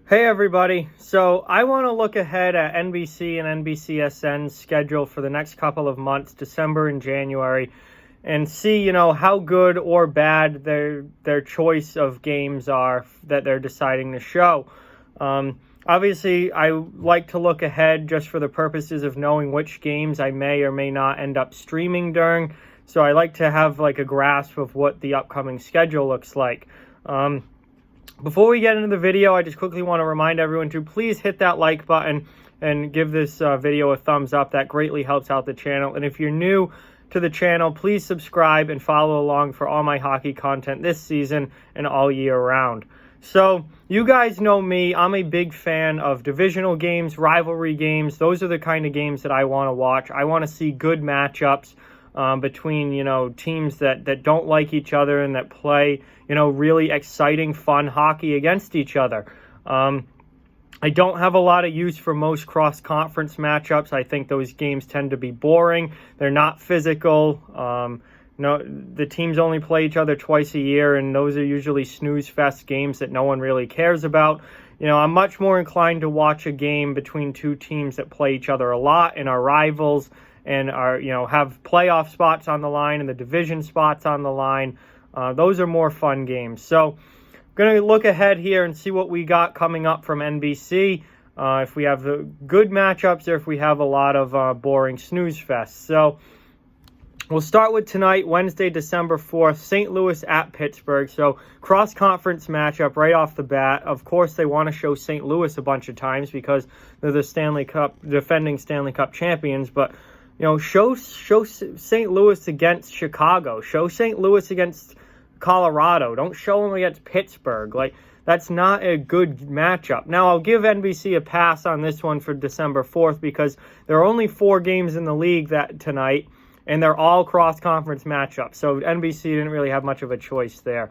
Hey everybody, so I want to look ahead at NBC and NBCSN's schedule for the next couple of months, December and January, and see, how good or bad their choice of games are that they're deciding to show. Obviously, I like to look ahead just for the purposes of knowing which games I may or may not end up streaming during, so I like to have like a grasp of what the upcoming schedule looks like. Before we get into the video, I just quickly want to remind everyone to please hit that like button and give this video a thumbs up. That greatly helps out the channel. And if you're new to the channel, please subscribe and follow along for all my hockey content this season and all year round. So you guys know me. I'm a big fan of divisional games, rivalry games. Those are the kind of games that I want to watch. I want to see good matchups between, teams that don't like each other and that play, really exciting, fun hockey against each other. I don't have a lot of use for most cross-conference matchups. I think those games tend to be boring. They're not physical. The teams only play each other twice a year, and those are usually snooze-fest games that no one really cares about. I'm much more inclined to watch a game between two teams that play each other a lot and are rivals and are, have playoff spots on the line and the division spots on the line. Those are more fun games. So I'm going to look ahead here and see what we got coming up from NBC, if we have the good matchups or if we have a lot of boring snooze fests. So we'll start with tonight, Wednesday, December 4th, St. Louis at Pittsburgh. So cross-conference matchup right off the bat. Of course, they want to show St. Louis a bunch of times because they're the defending Stanley Cup champions, but show St. Louis against Chicago. Show St. Louis against Colorado. Don't show them against Pittsburgh. That's not a good matchup. Now, I'll give NBC a pass on this one for December 4th because there are only 4 games in the league tonight, and they're all cross-conference matchups. So NBC didn't really have much of a choice there.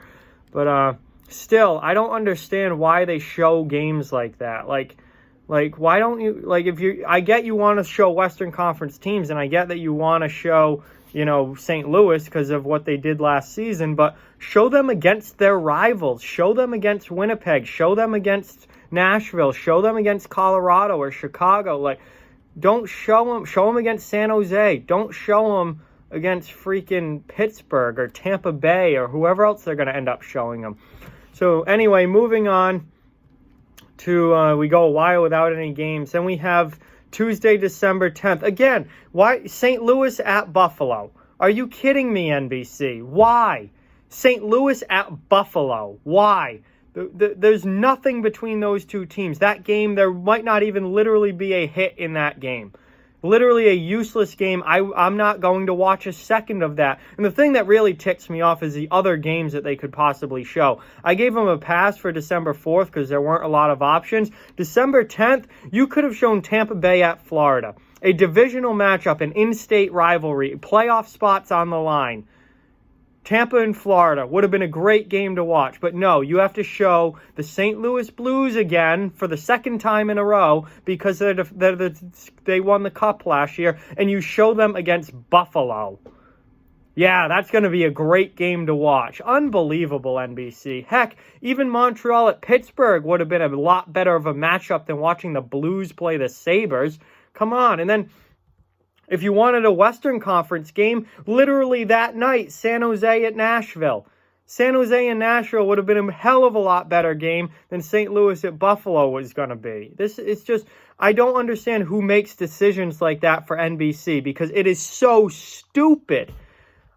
But still, I don't understand why they show games like that. Why don't you, I get you want to show Western Conference teams, and I get that you want to show, St. Louis because of what they did last season, but show them against their rivals. Show them against Winnipeg. Show them against Nashville. Show them against Colorado or Chicago. Don't show them against San Jose. Don't show them against freaking Pittsburgh or Tampa Bay or whoever else they're going to end up showing them. So anyway, moving on to we go a while without any games. Then we have Tuesday, December 10th. Again, why St. Louis at Buffalo? Are you kidding me, NBC? Why? St. Louis at Buffalo. Why? There's nothing between those two teams. That game, there might not even literally be a hit in that game. Literally a useless game. I'm not going to watch a second of that. And the thing that really ticks me off is the other games that they could possibly show. I gave them a pass for December 4th because there weren't a lot of options. December 10th, you could have shown Tampa Bay at Florida. A divisional matchup, an in-state rivalry, playoff spots on the line. Tampa and Florida would have been a great game to watch, but no, you have to show the St. Louis Blues again for the second time in a row because they won the Cup last year, and you show them against Buffalo. Yeah, that's going to be a great game to watch. Unbelievable, NBC. Heck, even Montreal at Pittsburgh would have been a lot better of a matchup than watching the Blues play the Sabres. Come on, and then if you wanted a Western Conference game, literally that night, San Jose at Nashville. San Jose and Nashville would have been a hell of a lot better game than St. Louis at Buffalo was going to be. I don't understand who makes decisions like that for NBC because it is so stupid.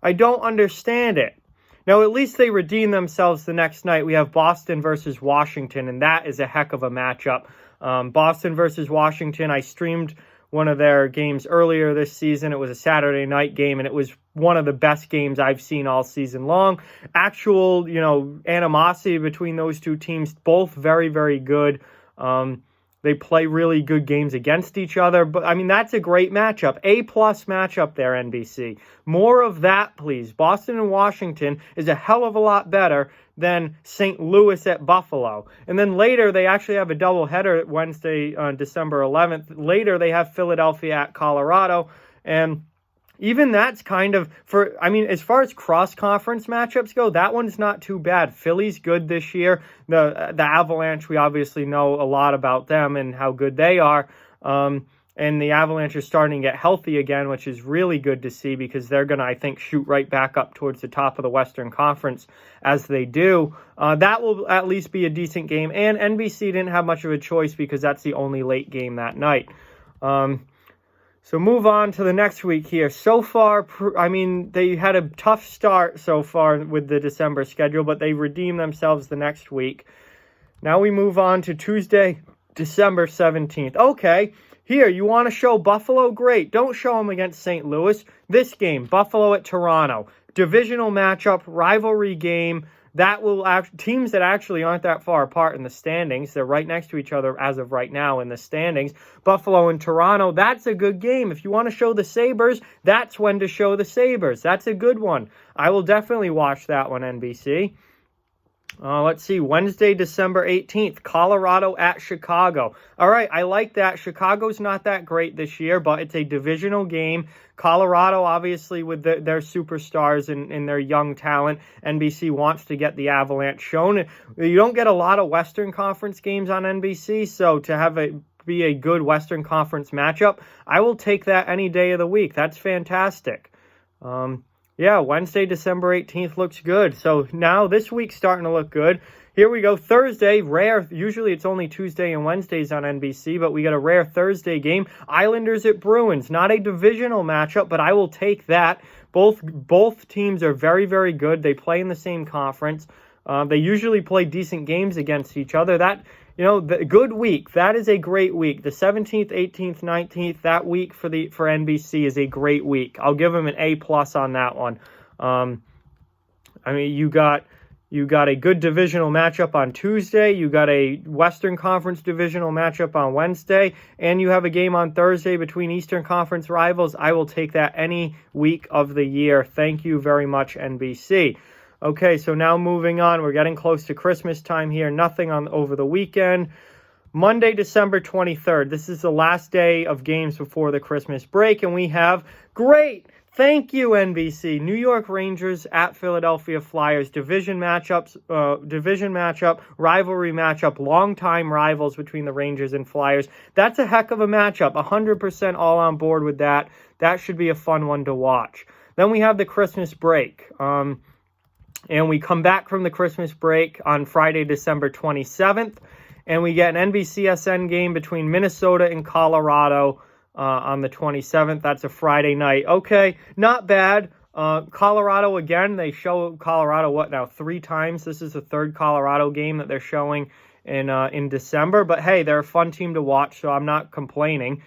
I don't understand it. Now, at least they redeem themselves the next night. We have Boston versus Washington, and that is a heck of a matchup. Boston versus Washington, I streamed one of their games earlier this season. It was a Saturday night game, and it was one of the best games I've seen all season long. Actual, animosity between those two teams, both very, very good. They play really good games against each other. But, that's a great matchup. A-plus matchup there, NBC. More of that, please. Boston and Washington is a hell of a lot better than St. Louis at Buffalo. And then later, they actually have a doubleheader Wednesday, December 11th. Later, they have Philadelphia at Colorado. And even that's kind of as far as cross-conference matchups go, that one's not too bad. Philly's good this year. The Avalanche, we obviously know a lot about them and how good they are. And the Avalanche are starting to get healthy again, which is really good to see because they're going to, I think, shoot right back up towards the top of the Western Conference as they do. That will at least be a decent game. And NBC didn't have much of a choice because that's the only late game that night. So move on to the next week here. So far, they had a tough start so far with the December schedule, but they redeemed themselves the next week. Now we move on to Tuesday, December 17th. Okay, here, you want to show Buffalo? Great. Don't show them against St. Louis. This game, Buffalo at Toronto. Divisional matchup, rivalry game. That will teams that actually aren't that far apart in the standings. They're right next to each other as of right now in the standings. Buffalo and Toronto, that's a good game. If you want to show the Sabres, that's when to show the Sabres. That's a good one. I will definitely watch that one, NBC. Let's see, Wednesday, December 18th, Colorado at Chicago. All right, I like that. Chicago's not that great this year, but it's a divisional game. Colorado, obviously, with their superstars and their young talent, NBC wants to get the Avalanche shown. You don't get a lot of Western Conference games on NBC, so to have it be a good Western Conference matchup, I will take that any day of the week. That's fantastic. Yeah, Wednesday, December 18th looks good. So now this week's starting to look good. Here we go. Thursday, rare. Usually it's only Tuesday and Wednesdays on NBC, but we got a rare Thursday game. Islanders at Bruins. Not a divisional matchup, but I will take that. Both teams are very, very good. They play in the same conference. They usually play decent games against each other. The good week. That is a great week. The 17th, 18th, 19th, that week for NBC is a great week. I'll give them an A+ on that one. You got a good divisional matchup on Tuesday. You got a Western Conference divisional matchup on Wednesday, and you have a game on Thursday between Eastern Conference rivals. I will take that any week of the year. Thank you very much, NBC. Okay, so now moving on. We're getting close to Christmas time here. Nothing over the weekend. Monday, December 23rd. This is the last day of games before the Christmas break, and we have great. Thank you, NBC. New York Rangers at Philadelphia Flyers. Division matchup, rivalry matchup, longtime rivals between the Rangers and Flyers. That's a heck of a matchup. 100% all on board with that. That should be a fun one to watch. Then we have the Christmas break. And we come back from the Christmas break on Friday, December 27th, and we get an NBCSN game between Minnesota and Colorado on the 27th. That's a Friday night. Okay, not bad. Colorado, again, they show Colorado, 3 times? This is the third Colorado game that they're showing in December. But, hey, they're a fun team to watch, so I'm not complaining.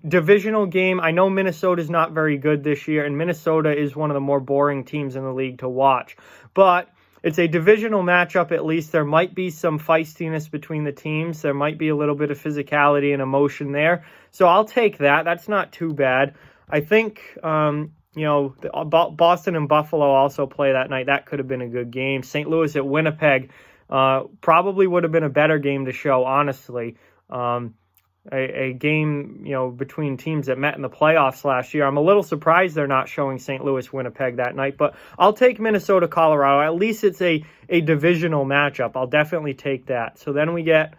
Divisional game. I know Minnesota's not very good this year, and Minnesota is one of the more boring teams in the league to watch. But it's a divisional matchup at least. There might be some feistiness between the teams. There might be a little bit of physicality and emotion there. So I'll take that. That's not too bad. I think, Boston and Buffalo also play that night. That could have been a good game. St. Louis at Winnipeg probably would have been a better game to show, honestly. A game, between teams that met in the playoffs last year. I'm a little surprised they're not showing St. Louis, Winnipeg that night, but I'll take Minnesota, Colorado. At least it's a divisional matchup. I'll definitely take that. So then we get,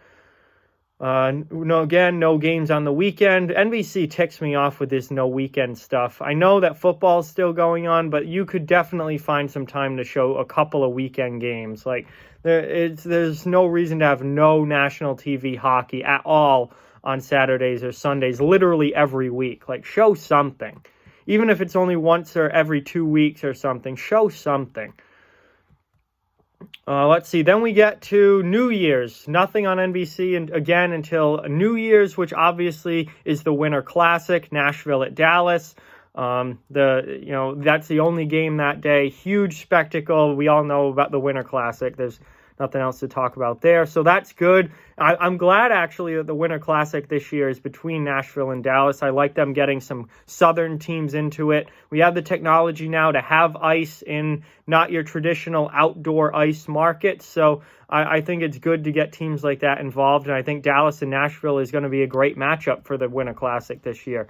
no games on the weekend. NBC ticks me off with this no weekend stuff. I know that football's still going on, but you could definitely find some time to show a couple of weekend games. Like, there's no reason to have no national TV hockey at all on Saturdays or Sundays, literally every week. Like, show something. Even if it's only once or every 2 weeks or something, show something. Let's see. Then we get to New Year's. Nothing on NBC again until New Year's, which obviously is the Winter Classic, Nashville at Dallas. That's the only game that day. Huge spectacle. We all know about the Winter Classic. There's nothing else to talk about there. So that's good. I'm glad, actually, that the Winter Classic this year is between Nashville and Dallas. I like them getting some southern teams into it. We have the technology now to have ice in not your traditional outdoor ice market. So I think it's good to get teams like that involved. And I think Dallas and Nashville is going to be a great matchup for the Winter Classic this year.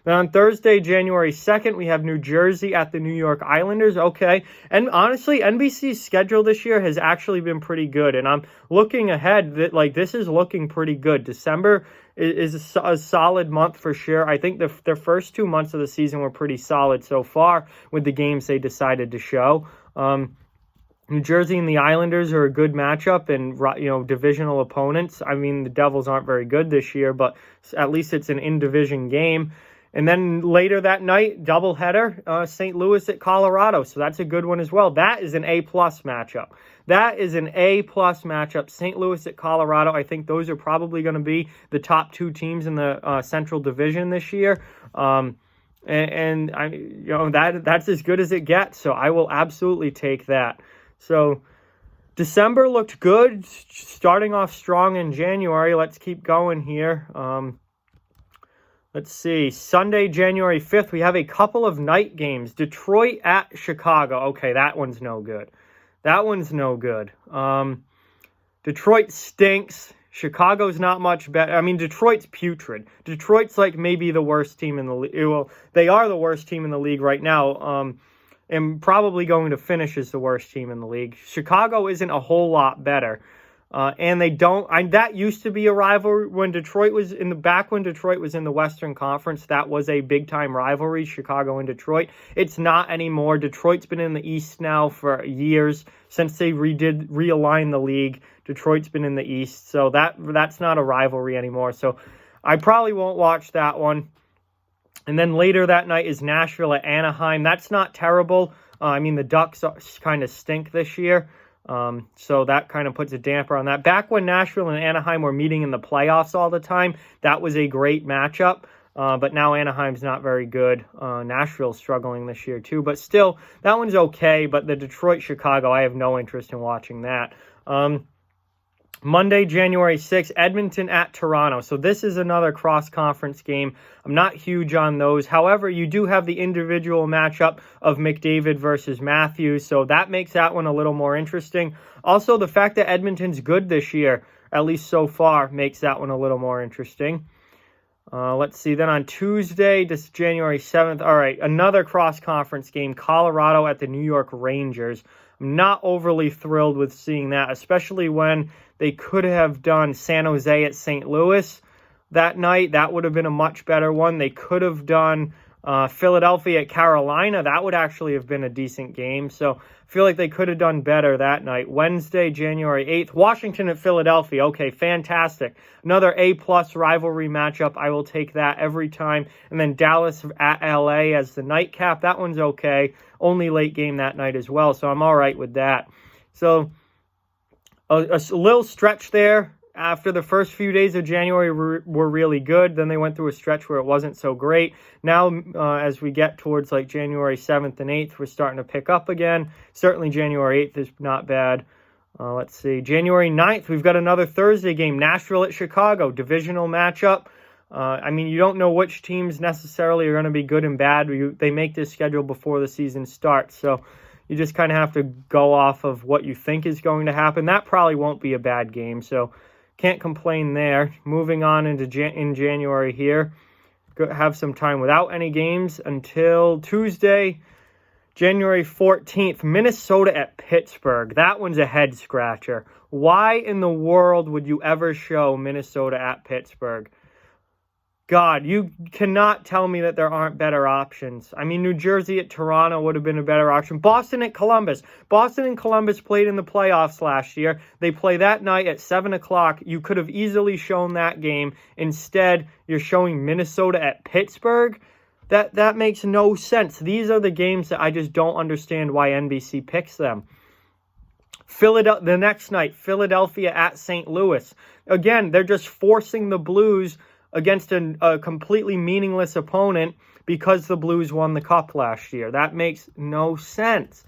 Then on Thursday, January 2nd, we have New Jersey at the New York Islanders. Okay. And honestly, NBC's schedule this year has actually been pretty good. And I'm looking ahead that this is looking pretty good. December is a solid month for sure. I think their first 2 months of the season were pretty solid so far with the games they decided to show. New Jersey and the Islanders are a good matchup and, divisional opponents. I mean, the Devils aren't very good this year, but at least it's an in-division game. And then later that night, doubleheader, St. Louis at Colorado. So that's a good one as well. That is an A-plus matchup. That is an A-plus matchup. St. Louis at Colorado. I think those are probably going to be the top 2 teams in the Central Division this year. That's as good as it gets. So I will absolutely take that. So December looked good, starting off strong in January. Let's keep going here. Let's see. Sunday, January 5th, we have a couple of night games. Detroit at Chicago. Okay, that one's no good. Detroit stinks. Chicago's not much better. I mean, Detroit's putrid. Detroit's maybe the worst team in the league. Well, they are the worst team in the league right now. And probably going to finish as the worst team in the league. Chicago isn't a whole lot better. And they don't, that used to be a rivalry when Detroit was when Detroit was in the Western Conference. That was a big time rivalry, Chicago and Detroit. It's not anymore. Detroit's been in the East now for years since they realigned the league. Detroit's been in the East. So that's not a rivalry anymore. So I probably won't watch that one. And then later that night is Nashville at Anaheim. That's not terrible. The Ducks kind of stink this year. So that kind of puts a damper on that. Back when Nashville and Anaheim were meeting in the playoffs all the time, that was a great matchup. But now Anaheim's not very good. Nashville's struggling this year too. But still, that one's okay. But the Detroit-Chicago, I have no interest in watching that. Monday, January 6th, Edmonton at Toronto. So this is another cross-conference game. I'm not huge on those. However, you do have the individual matchup of McDavid versus Matthews, so that makes that one a little more interesting. Also, the fact that Edmonton's good this year, at least so far, makes that one a little more interesting. Let's see. Then on Tuesday, this is January 7th. All right, another cross-conference game, Colorado at the New York Rangers. I'm not overly thrilled with seeing that, especially when they could have done San Jose at St. Louis that night. That would have been a much better one. They could have done Philadelphia at Carolina. That would actually have been a decent game. So I feel like they could have done better that night. Wednesday, January 8th, Washington at Philadelphia. Okay, fantastic. Another A-plus rivalry matchup. I will take that every time. And then Dallas at LA as the nightcap. That one's okay. Only late game that night as well. So I'm all right with that. So a little stretch there. After the first few days of January were really good. Then they went through a stretch where it wasn't so great. Now, as we get towards January 7th and 8th, we're starting to pick up again. Certainly January 8th is not bad. Let's see. January 9th, we've got another Thursday game. Nashville at Chicago. Divisional matchup. You don't know which teams necessarily are going to be good and bad. They make this schedule before the season starts. So you just kind of have to go off of what you think is going to happen. That probably won't be a bad game. So can't complain there. Moving on into in January here. Have some time without any games until Tuesday, January 14th. Minnesota at Pittsburgh. That one's a head scratcher. Why in the world would you ever show Minnesota at Pittsburgh? God, you cannot tell me that there aren't better options. New Jersey at Toronto would have been a better option. Boston at Columbus. Boston and Columbus played in the playoffs last year. They play that night at 7 o'clock. You could have easily shown that game. Instead, you're showing Minnesota at Pittsburgh. That makes no sense. These are the games that I just don't understand why NBC picks them. The next night, Philadelphia at St. Louis. Again, they're just forcing the Blues against a completely meaningless opponent because the Blues won the Cup last year. That makes no sense.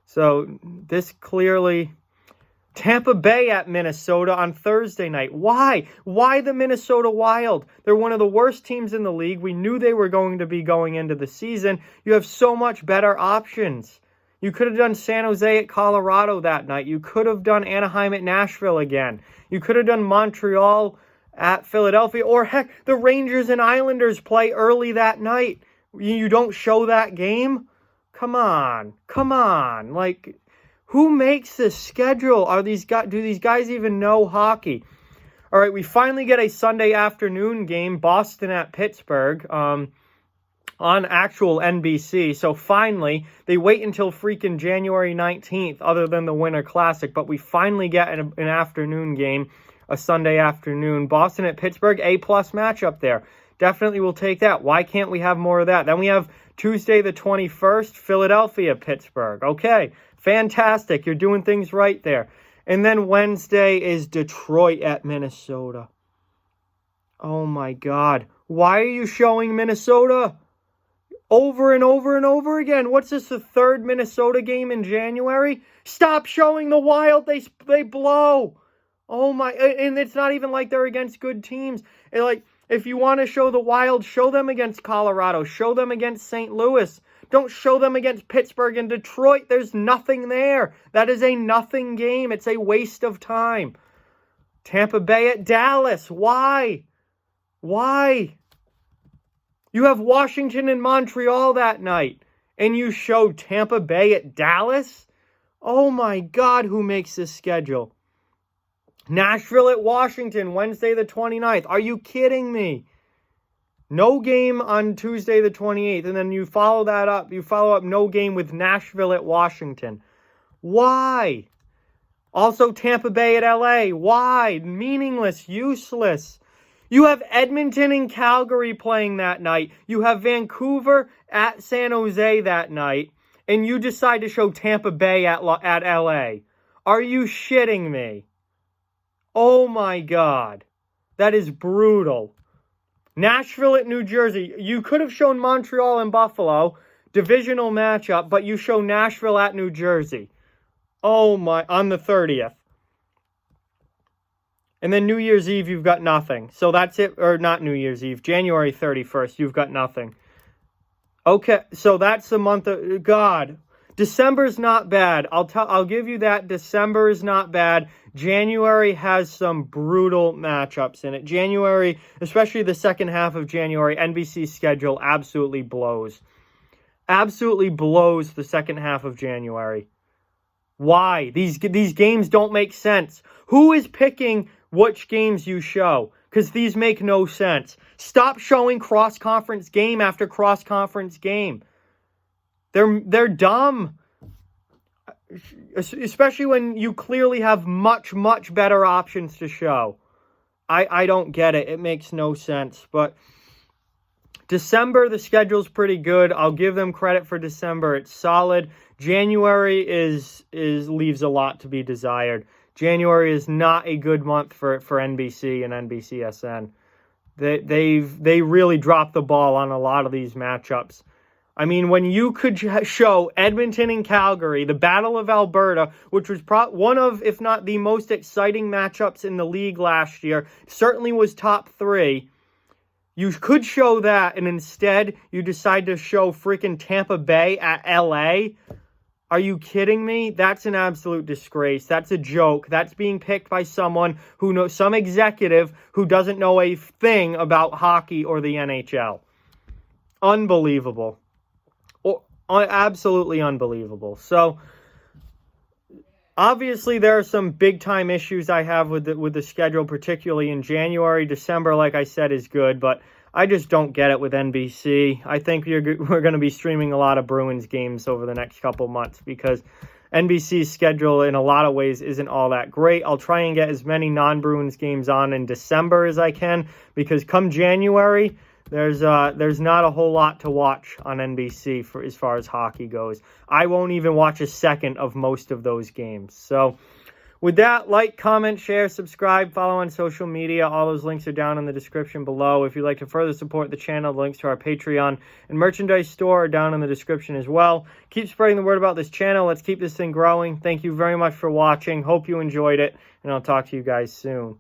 So this clearly... Tampa Bay at Minnesota on Thursday night. Why? Why the Minnesota Wild? They're one of the worst teams in the league. We knew they were going to be going into the season. You have so much better options. You could have done San Jose at Colorado that night. You could have done Anaheim at Nashville again. You could have done Montreal at Philadelphia. Or heck, the Rangers and Islanders play early that night. You don't show that game? Come on. Like, who makes this schedule? Do these guys even know hockey? All right, we finally get a Sunday afternoon game, Boston at Pittsburgh, on actual NBC. So finally, they wait until freaking January 19th, other than the Winter Classic, but we finally get an afternoon game, a Sunday afternoon. Boston at Pittsburgh, A-plus matchup there. Definitely will take that. Why can't we have more of that? Then we have Tuesday the 21st, Philadelphia, Pittsburgh. Okay, fantastic. You're doing things right there. And then Wednesday is Detroit at Minnesota. Oh my God. Why are you showing Minnesota over and over and over again? What's this, the third Minnesota game in January? Stop showing the Wild. They blow. Oh my, and it's not even like they're against good teams. And like, if you want to show the Wild, show them against Colorado. Show them against St. Louis. Don't show them against Pittsburgh and Detroit. There's nothing there. That is a nothing game. It's a waste of time. Tampa Bay at Dallas. Why? You have Washington and Montreal that night, and you show Tampa Bay at Dallas? Oh my God, who makes this schedule? Nashville at Washington, Wednesday the 29th. Are you kidding me? No game on Tuesday the 28th, and then you follow up no game with Nashville at Washington. Why? Also Tampa Bay at LA. Why? Meaningless, useless. You have Edmonton and Calgary playing that night. You have Vancouver at San Jose that night, and you decide to show Tampa Bay at LA. Are you shitting me? Oh my God. That is brutal. Nashville at New Jersey. You could have shown Montreal and Buffalo, divisional matchup, but you show Nashville at New Jersey. Oh my, on the 30th. And then New Year's Eve, you've got nothing. So that's it, or not New Year's Eve, January 31st, you've got nothing. Okay, so that's the month of, God. December's not bad. I'll give you that. December is not bad. January has some brutal matchups in it. January, especially the second half of January, NBC's schedule absolutely blows. Absolutely blows the second half of January. Why? These games don't make sense. Who is picking which games you show? Because these make no sense. Stop showing cross-conference game after cross-conference game. They're dumb. Especially when you clearly have much, much better options to show. I don't get it. It makes no sense. But December, the schedule's pretty good. I'll give them credit for December. It's solid. January leaves a lot to be desired. January is not a good month for NBC and NBCSN. They really dropped the ball on a lot of these matchups. I mean, when you could show Edmonton and Calgary, the Battle of Alberta, which was one of, if not the most exciting matchups in the league last year, certainly was top 3. You could show that, and instead you decide to show freaking Tampa Bay at LA. Are you kidding me? That's an absolute disgrace. That's a joke. That's being picked by someone who knows, some executive who doesn't know a thing about hockey or the NHL. Unbelievable. Absolutely unbelievable. So, obviously, there are some big-time issues I have with the schedule, particularly in January. December, like I said, is good, but I just don't get it with NBC. I think we're going to be streaming a lot of Bruins games over the next couple months because NBC's schedule, in a lot of ways, isn't all that great. I'll try and get as many non-Bruins games on in December as I can because come January, there's not a whole lot to watch on NBC for as far as hockey goes. I won't even watch a second of most of those games. So with that, like, comment, share, subscribe, follow on social media. All those links are down in the description below. If you'd like to further support the channel, the links to our Patreon and merchandise store are down in the description as well. Keep spreading the word about this channel. Let's keep this thing growing. Thank you very much for watching. Hope you enjoyed it, and I'll talk to you guys soon.